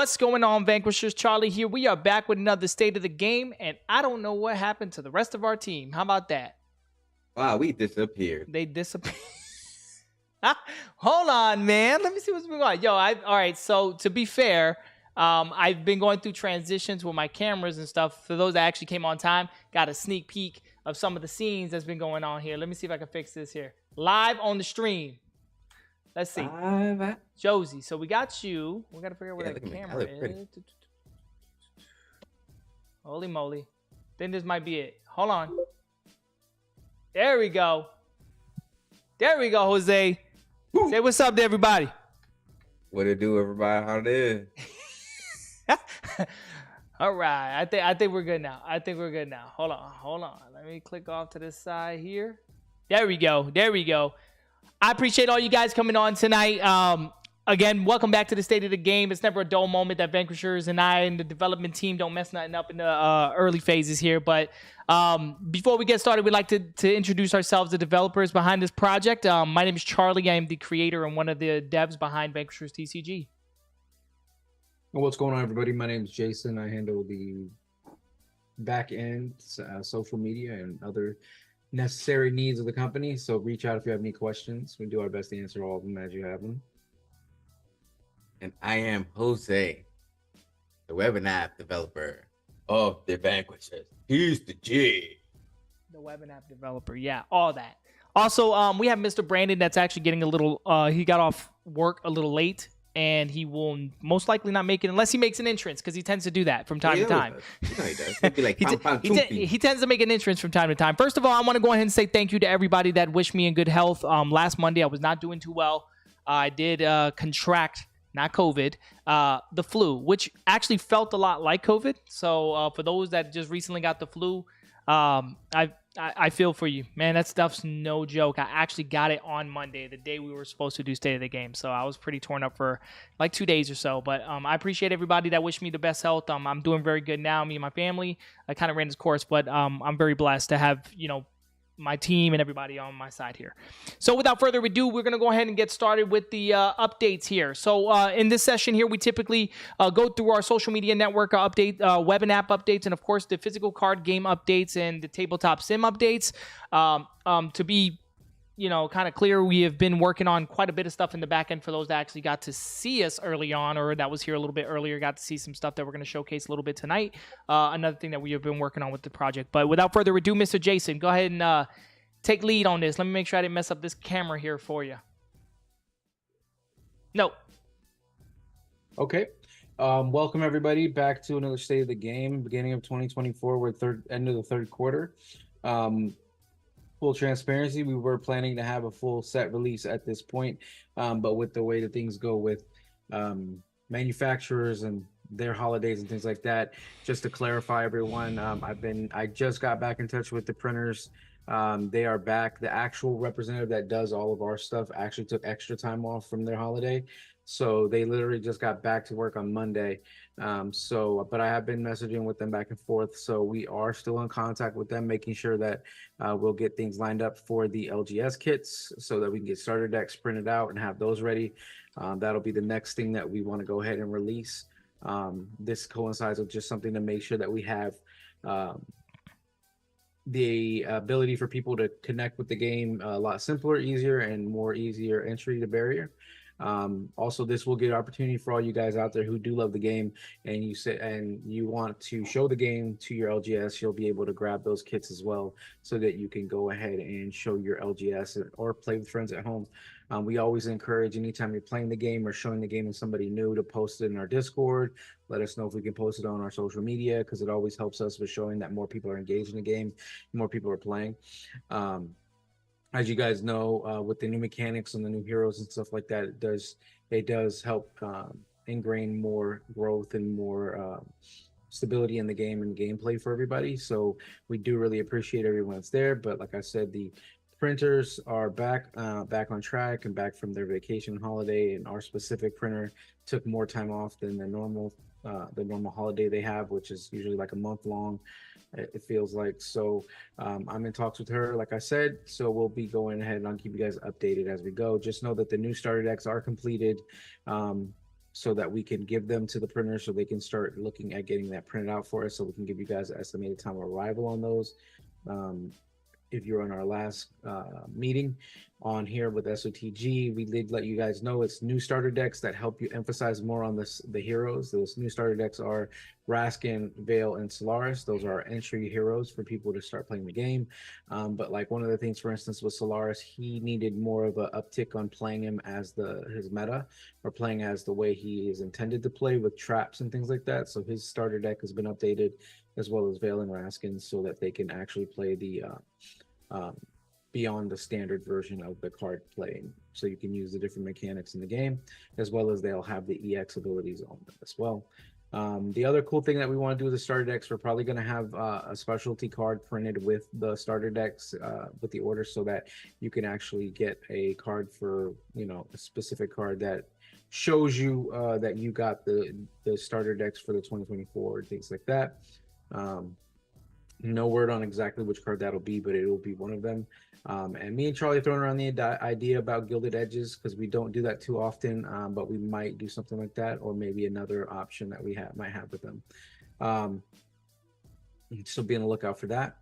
What's going on, Vanquishers? Charlie here. We are back with another State of the Game, and I don't know what happened to the rest of our team. How about that? Wow, we disappeared. They disappeared. Hold on, man. Let me see what's going on. All right. So to be fair, I've been going through transitions with my cameras and stuff. For those that actually came on time, got a sneak peek of some of the scenes that's been going on here. Let me see if I can fix this here. Live on the stream. Let's see. Josie, so we got you. We got to figure out where the camera is. Holy moly. Then this might be it. Hold on. There we go. There we go, Jose. Woo. Say what's up to everybody. What it do, everybody? How it is? All right. I think we're good now. Hold on. Let me click off to this side here. There we go. I appreciate all you guys coming on tonight. Again, welcome back to the State of the Game. It's never a dull moment that Vanquishers and I and the development team don't mess nothing up in the early phases here. But before we get started, we'd like to introduce ourselves, the developers behind this project. My name is Charlie. I am the creator and one of the devs behind Vanquishers TCG. What's going on, everybody? My name is Jason. I handle the back end, social media, and other necessary needs of the company. So reach out if you have any questions. We do our best to answer all of them as you have them. And I am Jose, the web and app developer of the Vanquishers TCG. The web and app developer, yeah, all that. Also, we have Mr. Brandon that's actually getting a little, he got off work a little late, and he will most likely not make it unless he makes an entrance, because he tends to do that from time to time. You know he does. He'd be like, he tends to make an entrance from time to time. First of all, I want to go ahead and say thank you to everybody that wished me in good health. Last Monday, I was not doing too well. I did contract, not COVID, the flu, which actually felt a lot like COVID. So for those that just recently got the flu, I feel for you, man. That stuff's no joke. I actually got it on Monday, the day we were supposed to do State of the Game. So I was pretty torn up for like 2 days or so. But I appreciate everybody that wished me the best health. I'm doing very good now. Me and my family, I kind of ran this course, but I'm very blessed to have, my team and everybody on my side here. So without further ado, we're going to go ahead and get started with the updates here. So in this session here, we typically go through our social media network update, web and app updates, and of course the physical card game updates and the tabletop sim updates. To be kind of clear, we have been working on quite a bit of stuff in the back end for those that actually got to see us early on, or that was here a little bit earlier, got to see some stuff that we're going to showcase a little bit tonight. Another thing that we have been working on with the project. But without further ado, Mr. Jason, go ahead and take lead on this. Let me make sure I didn't mess up this camera here for you. No. Okay. Welcome, everybody, back to another State of the Game, beginning of 2024. We're end of the third quarter. Full transparency, we were planning to have a full set release at this point, but with the way that things go with manufacturers and their holidays and things like that, just to clarify, everyone, I just got back in touch with the printers. They are back. The actual representative that does all of our stuff actually took extra time off from their holiday, so they literally just got back to work on Monday. But I have been messaging with them back and forth. So we are still in contact with them, making sure that we'll get things lined up for the LGS kits so that we can get starter decks printed out and have those ready. That'll be the next thing that we want to go ahead and release. This coincides with just something to make sure that we have the ability for people to connect with the game a lot simpler, easier, and more easier entry to barrier. Also, this will get an opportunity for all you guys out there who do love the game and you want to show the game to your LGS. You'll be able to grab those kits as well so that you can go ahead and show your LGS or play with friends at home. We always encourage, anytime you're playing the game or showing the game to somebody new, to post it in our Discord. Let us know if we can post it on our social media, because it always helps us with showing that more people are engaged in the game, more people are playing. As you guys know, with the new mechanics and the new heroes and stuff like that, it does help ingrain more growth and more stability in the game and gameplay for everybody. So we do really appreciate everyone that's there. But like I said, the printers are back on track and back from their vacation holiday, and our specific printer took more time off than the normal holiday they have, which is usually like a month long. It feels like. So I'm in talks with her, like I said, so we'll be going ahead and I'll keep you guys updated as we go. Just know that the new starter decks are completed. so that we can give them to the printer so they can start looking at getting that printed out for us, so we can give you guys an estimated time of arrival on those. If you're on our last meeting on here with SOTG, we did let you guys know it's new starter decks that help you emphasize more on the heroes. Those new starter decks are Raskin, Vale, and Solaris. Those are entry heroes for people to start playing the game. But like one of the things, for instance, with Solaris, he needed more of an uptick on playing him as his meta, or playing as the way he is intended to play with traps and things like that. So his starter deck has been updated, as well as Vale and Raskin, so that they can actually play the beyond the standard version of the card playing. So you can use the different mechanics in the game, as well as they'll have the EX abilities on them as well. The other cool thing that we want to do with the starter decks, we're probably going to have a specialty card printed with the starter decks with the order, so that you can actually get a card for, a specific card that shows you that you got the starter decks for the 2024, things like that. No word on exactly which card that'll be, but it will be one of them. And me and Charlie throwing around the idea about Gilded Edges, because we don't do that too often, but we might do something like that, or maybe another option that we might have with them. So be on the lookout for that.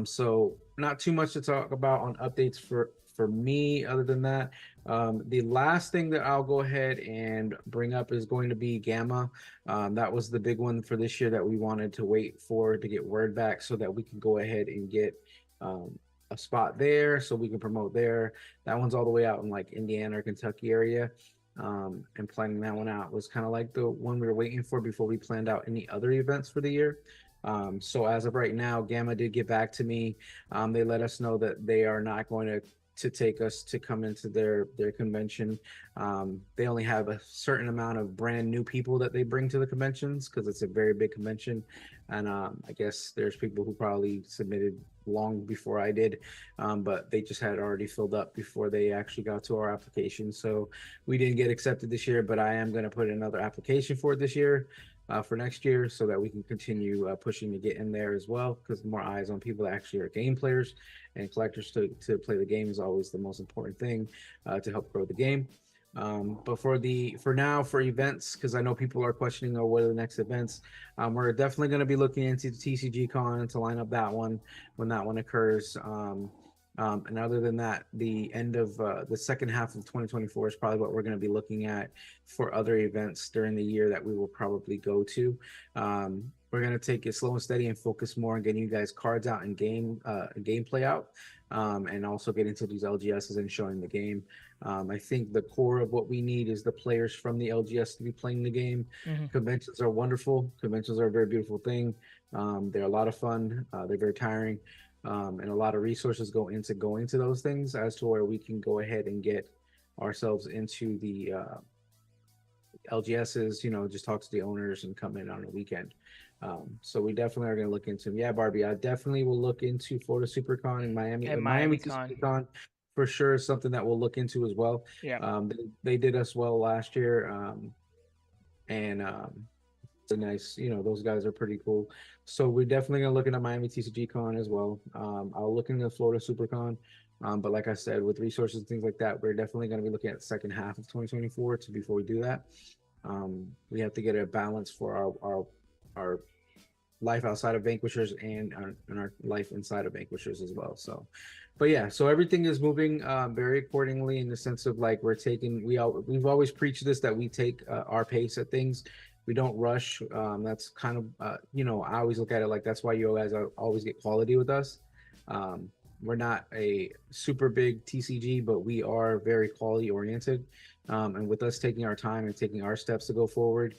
So not too much to talk about on updates for me, other than that. The last thing that I'll go ahead and bring up is going to be Gamma. That was the big one for this year that we wanted to wait for to get word back, so that we can go ahead and get a spot there, so we can promote there. That one's all the way out in like Indiana or Kentucky area. And planning that one out was kind of like the one we were waiting for before we planned out any other events for the year. So as of right now, Gamma did get back to me. They let us know that they are not going to take us to come into their convention. They only have a certain amount of brand new people that they bring to the conventions, because it's a very big convention. And I guess there's people who probably submitted long before I did, but they just had already filled up before they actually got to our application. So we didn't get accepted this year, but I am going to put another application for it this year, for next year, so that we can continue pushing to get in there as well, because more eyes on people that actually are game players and collectors to play the game is always the most important thing to help grow the game. But for events, because I know people are questioning, what are the next events, we're definitely going to be looking into the TCG Con to line up that one when that one occurs. And other than that, the end of the second half of 2024 is probably what we're going to be looking at for other events during the year that we will probably go to. We're going to take it slow and steady and focus more on getting you guys cards out and gameplay out, and also get into these LGSs and showing the game. I think the core of what we need is the players from the LGS to be playing the game. Mm-hmm. Conventions are wonderful. Conventions are a very beautiful thing. They're a lot of fun. They're very tiring. And a lot of resources go into going to those things, as to where we can go ahead and get ourselves into the LGSs, just talk to the owners and come in on a weekend. So we definitely are going to look into them. Yeah, Barbie, I definitely will look into Florida SuperCon and Miami. And Miami Con. SuperCon for sure is something that we'll look into as well. Yeah. They did us well last year. And it's a nice, those guys are pretty cool. So we're definitely going to look into Miami TCG Con as well. I'll look into Florida SuperCon. But like I said, with resources and things like that, we're definitely going to be looking at the second half of 2024 before we do that. We have to get a balance for our life outside of Vanquishers and our life inside of Vanquishers as well. So, but yeah, so everything is moving very accordingly, in the sense of like we've always preached this, that we take our pace at things. We don't rush. That's kind of I always look at it like that's why you guys always get quality with us. We're not a super big TCG, but we are very quality oriented. And with us taking our time and taking our steps to go forward,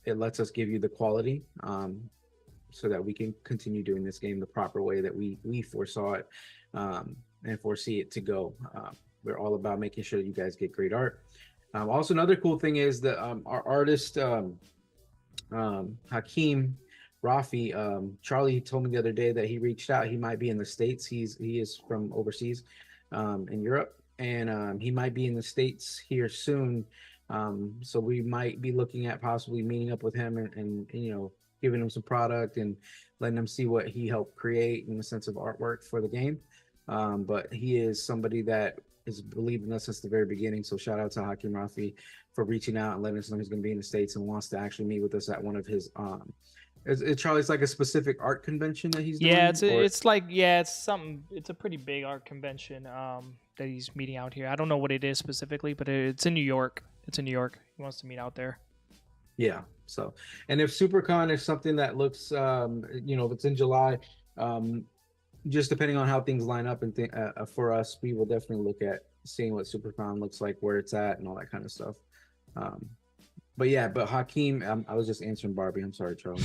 it lets us give you the quality, so that we can continue doing this game the proper way that we foresaw it, and foresee it to go. We're all about making sure that you guys get great art. Also, another cool thing is that our artist, Hakeem Rafi, Charlie told me the other day that he reached out. He might be in the States. He is from overseas, in Europe, and he might be in the States here soon. So we might be looking at possibly meeting up with him and giving him some product and letting him see what he helped create in the sense of artwork for the game. But he is somebody that has believed in us since the very beginning. So shout out to Hakeem Rafi for reaching out and letting us know he's going to be in the States and wants to actually meet with us at one of his Charlie's like a specific art convention that he's doing. Yeah, it's something. It's a pretty big art convention that he's meeting out here. I don't know what it is specifically, but it's in New York. It's in New York. He wants to meet out there. Yeah. So, and if SuperCon is something that looks, if it's in July, just depending on how things line up and for us, we will definitely look at seeing what SuperCon looks like, where it's at, and all that kind of stuff. But Hakeem, I was just answering Barbie. I'm sorry, Charles.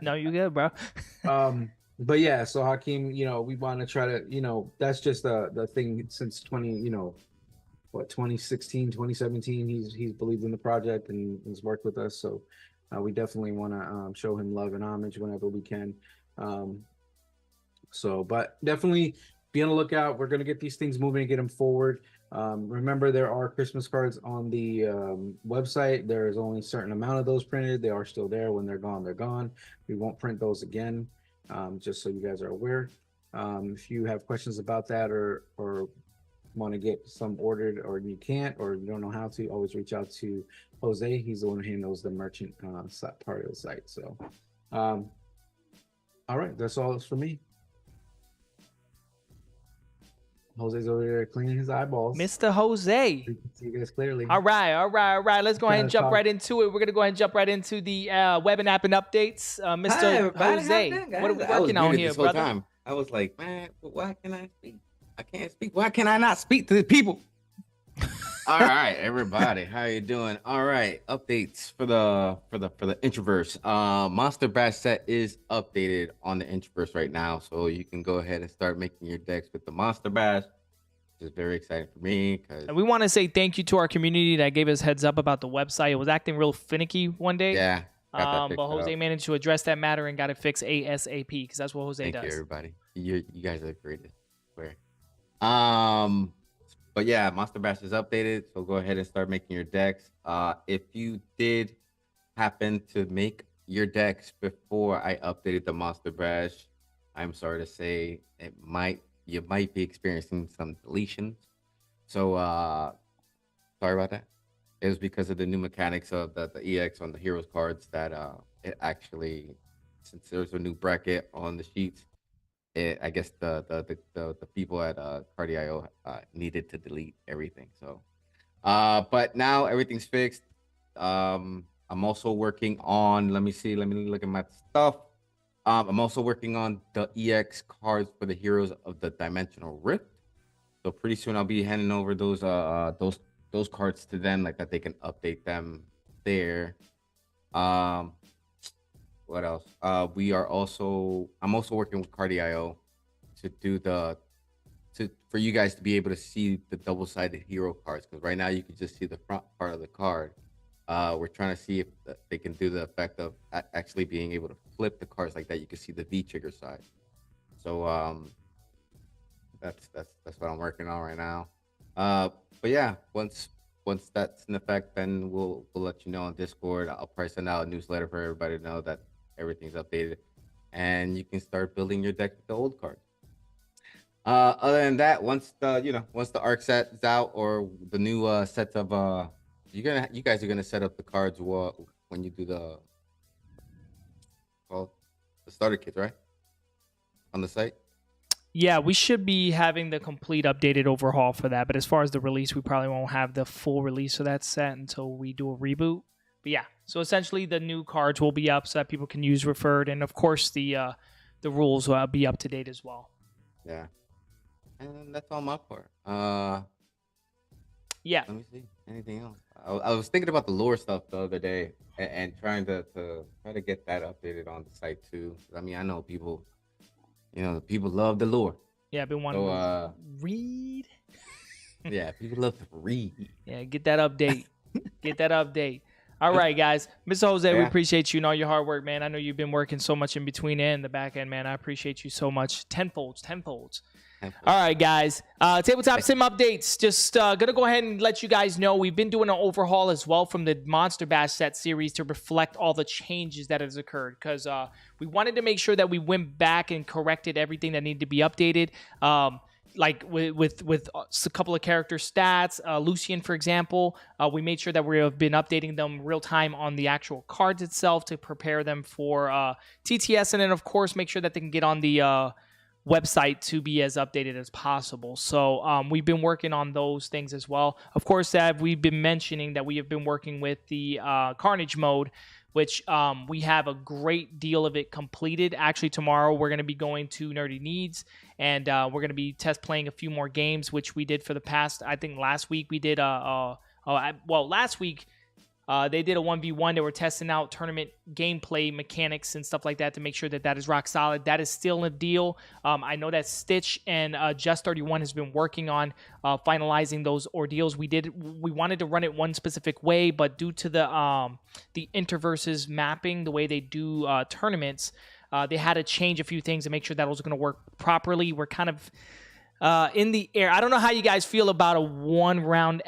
No, you good, bro. But yeah, so Hakeem, we want to try to, that's just the thing since 2016, 2017. He's believed in the project and has worked with us. So we definitely want to show him love and homage whenever we can. But definitely be on the lookout. We're going to get these things moving and get them forward. Remember, there are Christmas cards on the website. There is only a certain amount of those printed. They are still there. When they're gone, they're gone. We won't print those again, just so you guys are aware. If you have questions about that or want to get some ordered, or you can't, or you don't know how to, always reach out to Jose. He's the one who knows the merchant part of the site. So, all right, that's all for me. Jose's over there cleaning his eyeballs. Mr. Jose. You can see you guys clearly. All right. Let's go ahead and jump right into it. We're going to go ahead and jump right into the web and app and updates. Mr. Jose, what are we working on here, brother? Time. I was like, man, why can I speak? I can't speak. Why can I not speak to the people? All right, everybody, how you doing? All right, updates for the Introverse. Monster Bash set is updated on the Introverse right now, so you can go ahead and start making your decks with the Monster Bash, which is very exciting for me. And we want to say thank you to our community that gave us heads up about the website. It was acting real finicky one day. Yeah. But Jose managed to address that matter and got it fixed ASAP, because that's what Jose does. Thank you, everybody. You guys are the greatest. Swear. But yeah, Monster Bash is updated, so go ahead and start making your decks. If you did happen to make your decks before I updated the Monster Bash, I'm sorry to say you might be experiencing some deletions. So sorry about that. It was because of the new mechanics of the EX on the Heroes cards that it actually, since there's a new bracket on the sheets, I guess the people at Cardio needed to delete everything. So, but now everything's fixed. I'm also working on. Let me look at my stuff. I'm also working on the EX cards for the Heroes of the Dimensional Rift. So pretty soon I'll be handing over those cards to them, like that they can update them there. What else? I'm also working with Cardio to do for you guys to be able to see the double-sided hero cards, because right now you can just see the front part of the card. We're trying to see if they can do the effect of actually being able to flip the cards like that. You can see the V trigger side. So that's what I'm working on right now. But yeah, once that's in effect, then we'll let you know on Discord. I'll probably send out a newsletter for everybody to know that everything's updated, and you can start building your deck with the old cards. Other than that, once the arc set is out, or the new sets of you guys are gonna set up the cards when you do the starter kits, right? On the site. Yeah, we should be having the complete updated overhaul for that. But as far as the release, we probably won't have the full release of that set until we do a reboot. But yeah, so essentially the new cards will be up so that people can use referred, and of course the rules will be up to date as well. Yeah, and that's all my part. Yeah. Let me see. Anything else? I was thinking about the lore stuff the other day and trying to get that updated on the site too. I mean, I know people. People love the lore. Yeah, I've been wanting to read. Yeah, people love to read. Yeah, get that update. Get that update. All right, guys. Mr. Jose, we appreciate you and all your hard work, man. I know you've been working so much in between and the back end, man. I appreciate you so much. Tenfolds. All right, guys. Tabletop Sim updates. Just going to go ahead and let you guys know we've been doing an overhaul as well from the Monster Bash set series to reflect all the changes that has occurred, because we wanted to make sure that we went back and corrected everything that needed to be updated. like with a couple of character stats. Lucian, for example, we made sure that we have been updating them real time on the actual cards itself to prepare them for TTS, and then of course make sure that they can get on the website to be as updated as possible. So we've been working on those things as well. Of course, we've been mentioning that we have been working with the Carnage mode, which we have a great deal of it completed. Actually, tomorrow we're going to be going to Nerdy Needs, and we're going to be test playing a few more games, which we did for the past, I think last week we did last week they did a 1v1. They were testing out tournament gameplay mechanics and stuff like that to make sure that is rock solid. That is still a deal. I know that Stitch and Just 31 has been working on finalizing those ordeals. We wanted to run it one specific way, but due to the Interverses mapping, the way they do tournaments, they had to change a few things to make sure that was going to work properly. We're kind of in the air. I don't know how you guys feel about a one-round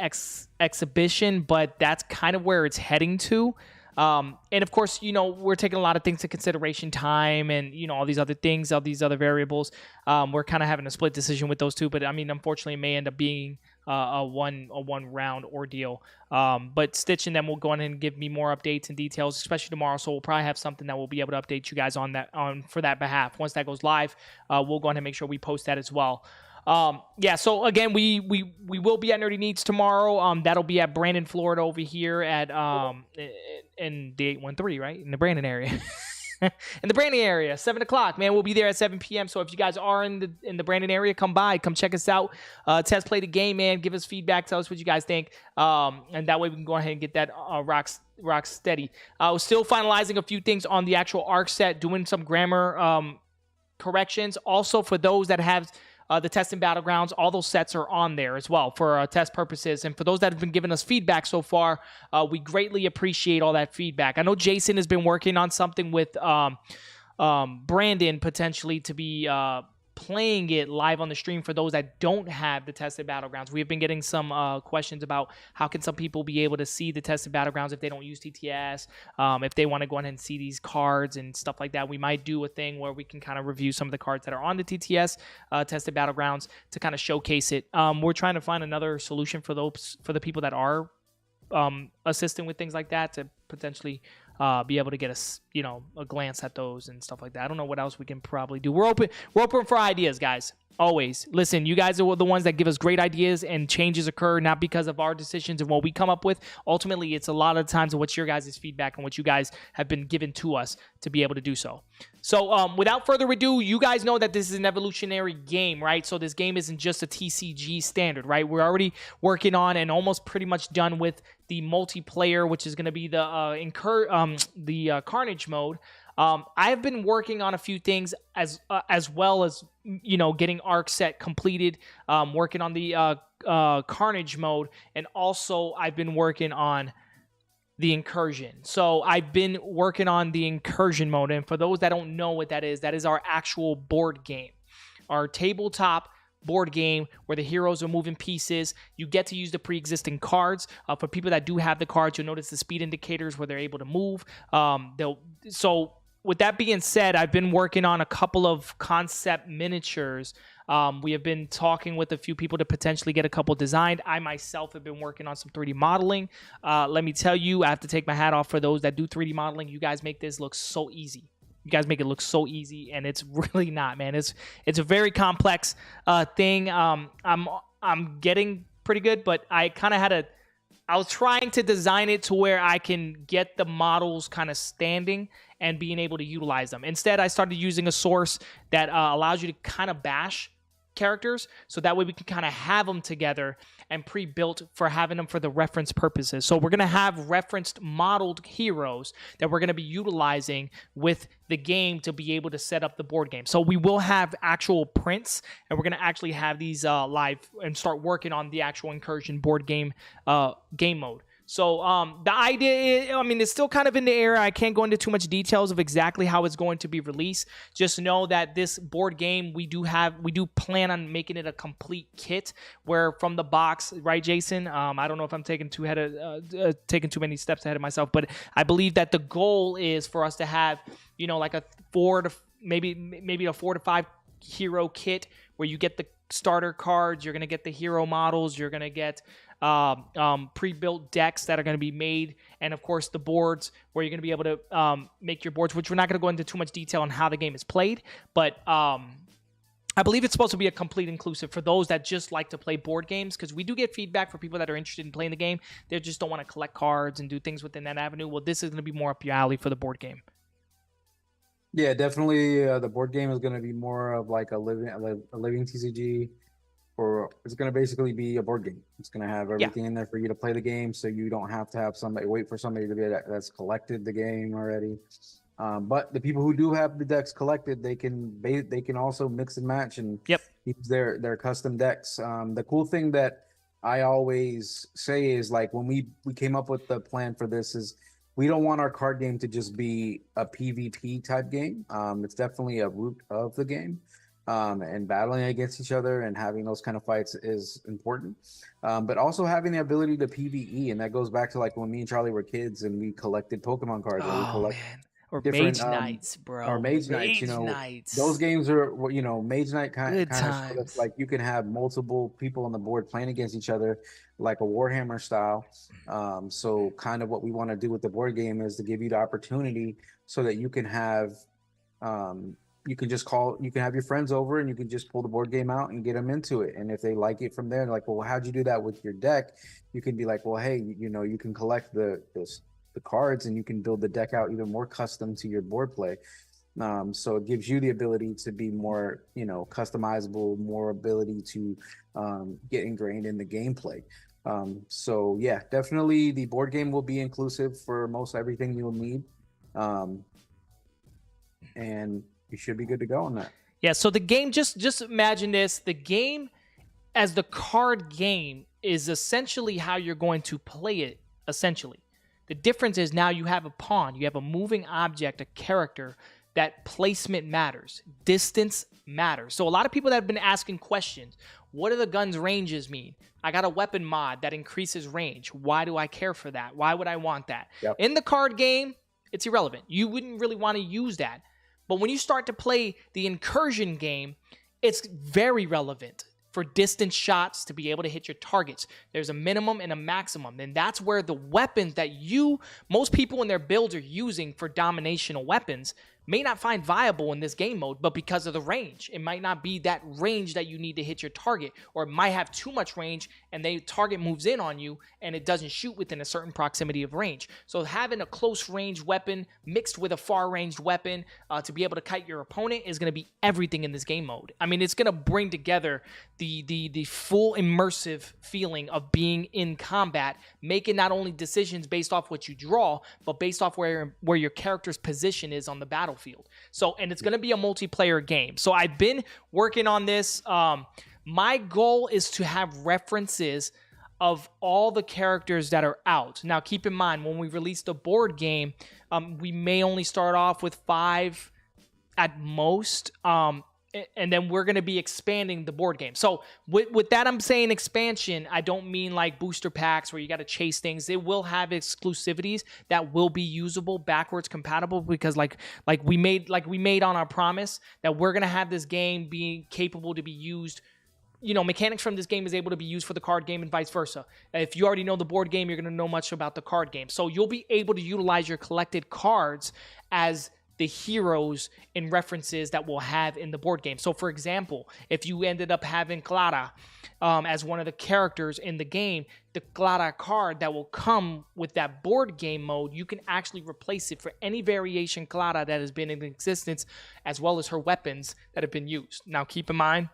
exhibition, but that's kind of where it's heading to. And of course, we're taking a lot of things into consideration, time and, all these other things, all these other variables. We're kind of having a split decision with those two, but I mean, unfortunately, it may end up being a one-round ordeal. But Stitch and them will go on and give me more updates and details, especially tomorrow. So we'll probably have something that we'll be able to update you guys on for that behalf. Once that goes live, we'll go ahead and make sure we post that as well. So again, we will be at Nerdy Needs tomorrow. That'll be at Brandon, Florida, over here at in the 813, right? In the Brandon area. In the Brandon area, 7 o'clock, man. We'll be there at 7 p.m. So if you guys are in the Brandon area, come by, come check us out. Test play the game, man. Give us feedback. Tell us what you guys think. And that way we can go ahead and get that rock steady. We're still finalizing a few things on the actual ARC set, doing some grammar corrections. Also, for those that have the Test and Battlegrounds, all those sets are on there as well for test purposes. And for those that have been giving us feedback so far, we greatly appreciate all that feedback. I know Jason has been working on something with Brandon potentially to be playing it live on the stream for those that don't have the Tested Battlegrounds. We have been getting some questions about how can some people be able to see the Tested Battlegrounds if they don't use TTS, if they want to go ahead and see these cards and stuff like that. We might do a thing where we can kind of review some of the cards that are on the TTS Tested Battlegrounds to kind of showcase it. We're trying to find another solution for the people that are assisting with things like that to potentially be able to get a glance at those and stuff like that. I don't know what else we can probably do. We're open for ideas, guys. Always. Listen, you guys are the ones that give us great ideas, and changes occur not because of our decisions and what we come up with. Ultimately, it's a lot of times of what's your guys' feedback and what you guys have been given to us to be able to do so. So without further ado, you guys know that this is an evolutionary game, right? So this game isn't just a TCG standard, right? We're already working on and almost pretty much done with the multiplayer, which is going to be the Carnage mode. I have been working on a few things as well as getting ARC set completed, working on the Carnage mode, and also I've been working on the Incursion. So I've been working on the Incursion mode, and for those that don't know what that is our actual board game, our tabletop board game where the heroes are moving pieces. You get to use the pre-existing cards. For people that do have the cards, you'll notice the speed indicators where they're able to move. So with that being said, I've been working on a couple of concept miniatures. We have been talking with a few people to potentially get a couple designed. I myself have been working on some 3D modeling. Let me tell you, I have to take my hat off for those that do 3D modeling. You guys make this look so easy. You guys make it look so easy, and it's really not, man. It's a very complex thing. I'm getting pretty good, but I kind of I was trying to design it to where I can get the models kind of standing and being able to utilize them. Instead, I started using a source that allows you to kind of bash characters, so that way we can kind of have them together and pre-built for having them for the reference purposes. So we're going to have referenced modeled heroes that we're going to be utilizing with the game to be able to set up the board game. So we will have actual prints, and we're going to actually have these live and start working on the actual Incursion board game game mode. So the idea, it's still kind of in the air. I can't go into too much details of exactly how it's going to be released. Just know that this board game, we do plan on making it a complete kit where from the box, right, Jason? I don't know if I'm taking too many steps ahead of myself, but I believe that the goal is for us to have, like a maybe a 4 to 5 hero kit where you get starter cards. You're going to get the hero models. You're going to get pre-built decks that are going to be made, and of course the boards where you're going to be able to make your boards, which we're not going to go into too much detail on how the game is played, but I believe it's supposed to be a complete inclusive for those that just like to play board games, because we do get feedback for people that are interested in playing the game. They just don't want to collect cards and do things within that avenue. Well, this is going to be more up your alley for the board game. Yeah, definitely. The board game is going to be more of like a living TCG, or it's going to basically be a board game. It's going to have everything in there for you to play the game, so you don't have to have somebody wait for somebody to be that's collected the game already. But the people who do have the decks collected, they can also mix and match and use their custom decks. The cool thing that I always say is, like, when we came up with the plan for this, is we don't want our card game to just be a PvP type game. It's definitely a root of the game. And battling against each other and having those kind of fights is important. But also having the ability to PvE, and that goes back to like when me and Charlie were kids and we collected Pokemon cards. Or Mage Knights, bro. Or Mage Knights, those games are, Mage Knight kind of show us, like, you can have multiple people on the board playing against each other, like a Warhammer style. So kind of what we want to do with the board game is to give you the opportunity so that you can have, you can have your friends over and you can just pull the board game out and get them into it. And if they like it from there, like, well, how'd you do that with your deck? You can be like, well, hey, you can collect the cards and you can build the deck out even more custom to your board play. So it gives you the ability to be more, customizable, more ability to get ingrained in the gameplay. So yeah, definitely the board game will be inclusive for most everything you'll need. And you should be good to go on that. Yeah, so the game, just imagine this. The game as the card game is essentially how you're going to play it, essentially. The difference is now you have a pawn, you have a moving object, a character, that placement matters. Distance matters. So a lot of people that have been asking questions, what do the gun's ranges mean? I got a weapon mod that increases range. Why do I care for that? Why would I want that? Yep. In the card game, it's irrelevant. You wouldn't really want to use that. But when you start to play the incursion game, it's very relevant for distance shots to be able to hit your targets. There's a minimum and a maximum. And that's where the weapons that most people in their builds are using for dominational weapons may not find viable in this game mode, but because of the range. It might not be that range that you need to hit your target, or it might have too much range and the target moves in on you and it doesn't shoot within a certain proximity of range. So having a close range weapon mixed with a far ranged weapon to be able to kite your opponent is going to be everything in this game mode. I mean, it's going to bring together the full immersive feeling of being in combat, making not only decisions based off what you draw, but based off where your character's position is on the battlefield. So, and it's going to be a multiplayer game. So I've been working on this. My goal is to have references of all the characters that are out. Now, keep in mind, when we release the board game, we may only start off with 5 at most. And then we're going to be expanding the board game. So with that, I'm saying expansion. I don't mean like booster packs where you got to chase things. It will have exclusivities that will be usable, backwards compatible, because like we made on our promise that we're going to have this game being capable to be used. Mechanics from this game is able to be used for the card game and vice versa. If you already know the board game, you're going to know much about the card game. So you'll be able to utilize your collected cards as the heroes and references that we'll have in the board game. So for example, if you ended up having Clara as one of the characters in the game, the Clara card that will come with that board game mode, you can actually replace it for any variation Clara that has been in existence, as well as her weapons that have been used. Now keep in mind,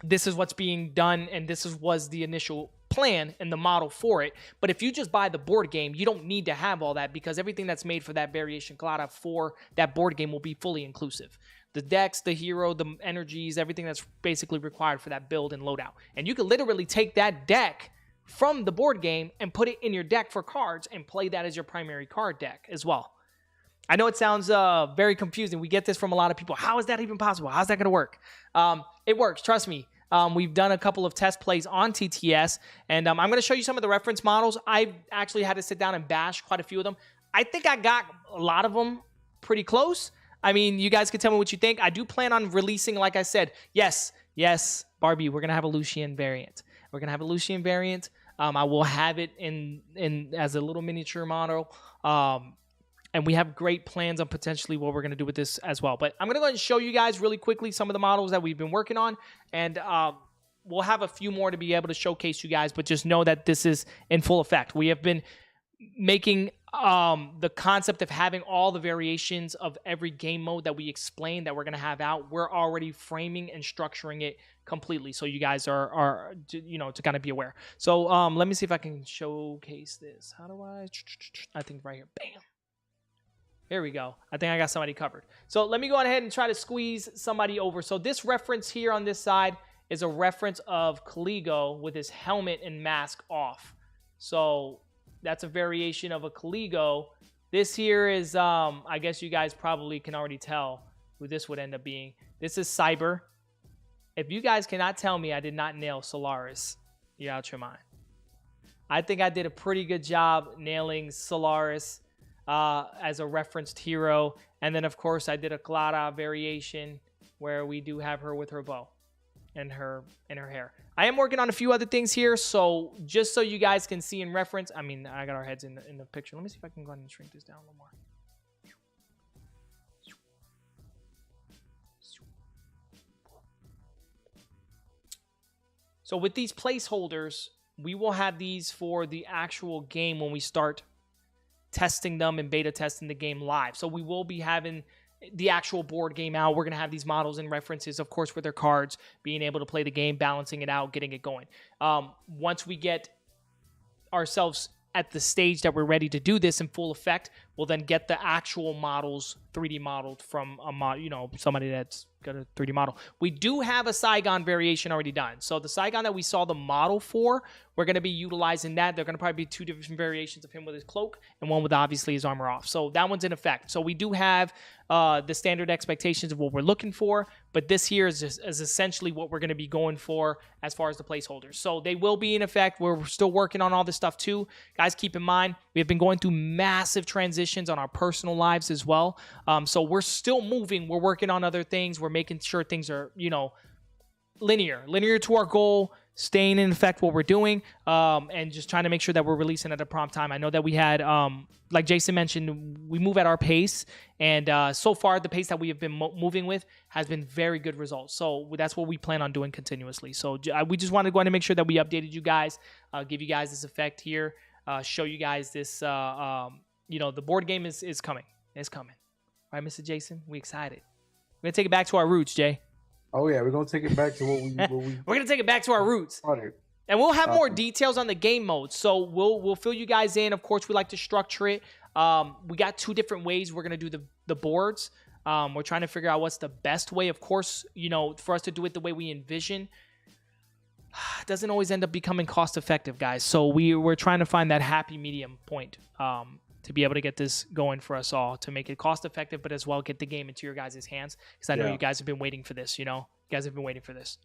this is what's being done, and this was the initial plan and the model for it. But if you just buy the board game, you don't need to have all that, because everything that's made for that variation Clara for that board game will be fully inclusive. The decks, the hero, the energies, everything that's basically required for that build and loadout. And you can literally take that deck from the board game and put it in your deck for cards and play that as your primary card deck as well. I know it sounds very confusing. We get this from a lot of people. How is that even possible? How's that going to work? It works. Trust me. We've done a couple of test plays on TTS, and I'm going to show you some of the reference models. I actually had to sit down and bash quite a few of them. I think I got a lot of them pretty close. I mean, you guys can tell me what you think. I do plan on releasing, like I said, yes, Yes, Barbie, we're gonna have a Lucian variant. I will have it in as a little miniature model. And we have great plans on potentially what we're going to do with this as well. But I'm going to go ahead and show you guys really quickly some of the models that we've been working on. And we'll have a few more to be able to showcase you guys. But just know that this is in full effect. We have been making the concept of having all the variations of every game mode that we explained that we're going to have out. We're already framing and structuring it completely. So you guys are to kind of be aware. So let me see if I can showcase this. How do I think right here. Bam. Here we go. I think I got somebody covered. So let me go ahead and try to squeeze somebody over. So this reference here on this side is a reference of Caligo with his helmet and mask off. So that's a variation of a Caligo. This here is, I guess you guys probably can already tell who this would end up being. This is Cyber. If you guys cannot tell me I did not nail Solaris, you're out your mind. I think I did a pretty good job nailing Solaris as a referenced hero. And then, of course, I did a Clara variation where we do have her with her bow and her hair. I am working on a few other things here, so just so you guys can see in reference. I mean, I got our heads in the picture. Let me see if I can go ahead and shrink this down a little more. So with these placeholders, we will have these for the actual game when we start testing them and beta testing the game live. So we will be having the actual board game out. We're going to have these models and references, of course, with their cards, being able to play the game, balancing it out, getting it going. Once we get ourselves at the stage that we're ready to do this in full effect, we'll then get the actual models 3D modeled from somebody that's got a 3D model. We do have a Saigon variation already done. So the Saigon that we saw the model for, we're going to be utilizing that. They're going to probably be two different variations of him with his cloak and one with obviously his armor off. So that one's in effect. So we do have the standard expectations of what we're looking for, but this here is essentially what we're going to be going for as far as the placeholders. So they will be in effect. We're still working on all this stuff too. Guys, keep in mind, we have been going through massive transitions on our personal lives as well. So we're still moving. We're working on other things. We're making sure things are, linear to our goal, staying in effect what we're doing, and just trying to make sure that we're releasing at a prompt time. I know that we had, like Jason mentioned, we move at our pace, and so far the pace that we have been moving with has been very good results. So that's what we plan on doing continuously. So we just wanted to go ahead and make sure that we updated you guys, give you guys this effect here, show you guys this, the board game is coming. It's coming. All right, Mr. Jason, we excited. We're going to take it back to our roots, Jay. Oh, yeah, we're going to take it back to what we We're going to take it back to our roots. And we'll have more details on the game mode. So we'll fill you guys in. Of course, we like to structure it. We got two different ways we're going to do the boards. We're trying to figure out what's the best way. Of course, for us to do it the way we envision, it doesn't always end up becoming cost effective, guys. So we're trying to find that happy medium point to be able to get this going for us all, to make it cost effective, but as well get the game into your guys' hands. Because I know you guys have been waiting for this, You guys have been waiting for this.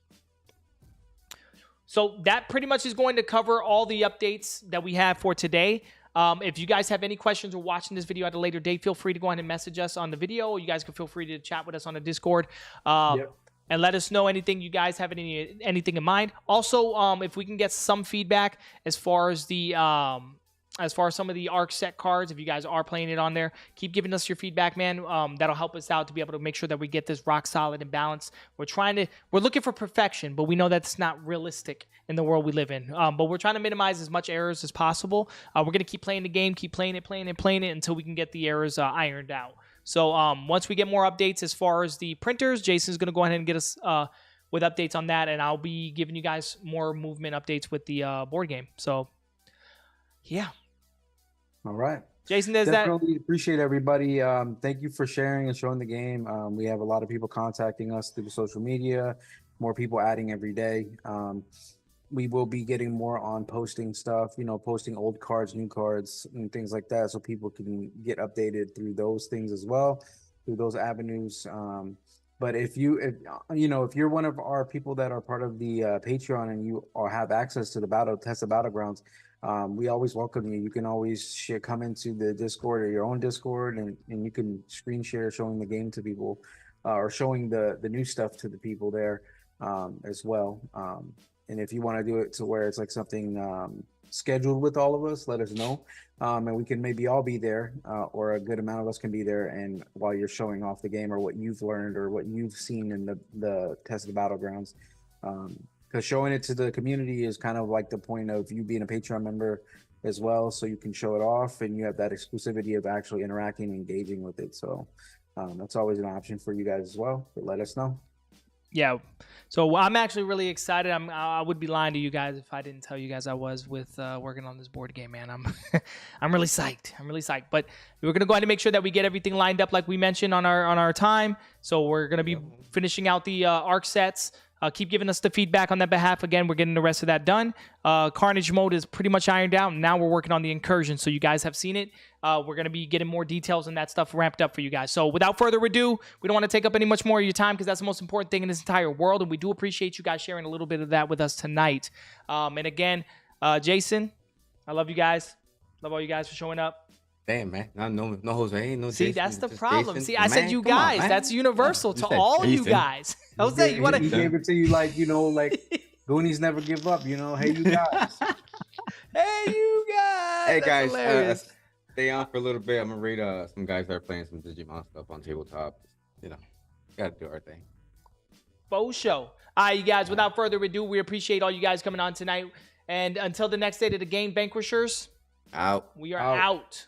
So that pretty much is going to cover all the updates that we have for today. If you guys have any questions or watching this video at a later date, feel free to go ahead and message us on the video. Or you guys can feel free to chat with us on the Discord. And let us know anything you guys have anything in mind. Also, if we can get some feedback as far as some of the ARC set cards, if you guys are playing it on there, keep giving us your feedback, man. That'll help us out to be able to make sure that we get this rock solid and balanced. We're looking for perfection, but we know that's not realistic in the world we live in. But we're trying to minimize as much errors as possible. We're going to keep playing the game, keep playing it until we can get the errors ironed out. So once we get more updates as far as the printers, Jason's going to go ahead and get us with updates on that, and I'll be giving you guys more movement updates with the board game. So, yeah. All right. Jason, definitely appreciate everybody. Thank you for sharing and showing the game. We have a lot of people contacting us through the social media, more people adding every day. We will be getting more on posting stuff, posting old cards, new cards, and things like that, so people can get updated through those things as well, through those avenues. But if you're one of our people that are part of the Patreon and you have access to the battlegrounds, we always welcome you. You can always come into the Discord or your own Discord, and you can screen share showing the game to people, or showing the new stuff to the people there. as well. And if you want to do it to where it's like something scheduled with all of us, let us know. And we can maybe all be there, or a good amount of us can be there. And while you're showing off the game or what you've learned or what you've seen in the Test of the Battlegrounds, because showing it to the community is kind of like the point of you being a Patreon member as well. So you can show it off and you have that exclusivity of actually interacting and engaging with it. So that's always an option for you guys as well. But let us know. Yeah. So I'm actually really excited. I would be lying to you guys if I didn't tell you guys I was with working on this board game, man. I'm really psyched. I'm really psyched. But we're gonna go ahead and make sure that we get everything lined up like we mentioned on our time. So we're gonna be finishing out the arc sets. Keep giving us the feedback on that behalf. Again, we're getting the rest of that done. Carnage mode is pretty much ironed out. Now we're working on the incursion. So you guys have seen it. We're going to be getting more details and that stuff ramped up for you guys. So without further ado, we don't want to take up any much more of your time because that's the most important thing in this entire world. And we do appreciate you guys sharing a little bit of that with us tonight. And again, Jason, I love you guys. Love all you guys for showing up. Damn, man. No Jose, no See, Jason, that's the just problem. Jason. See, I said Man, you come on, guys. man. That's universal to You said all you Jason. guys. Jose, you want He to... gave it to you like, like Goonies never give up, Hey, you guys. Hey, you guys. Hey, That's guys. hilarious. Stay on for a little bit. I'm going to read some guys that are playing some Digimon stuff on tabletop. Got to do our thing. Faux show. All right, you guys, without further ado, we appreciate all you guys coming on tonight. And until the next day of the game, Vanquishers, Out. we are Out. out.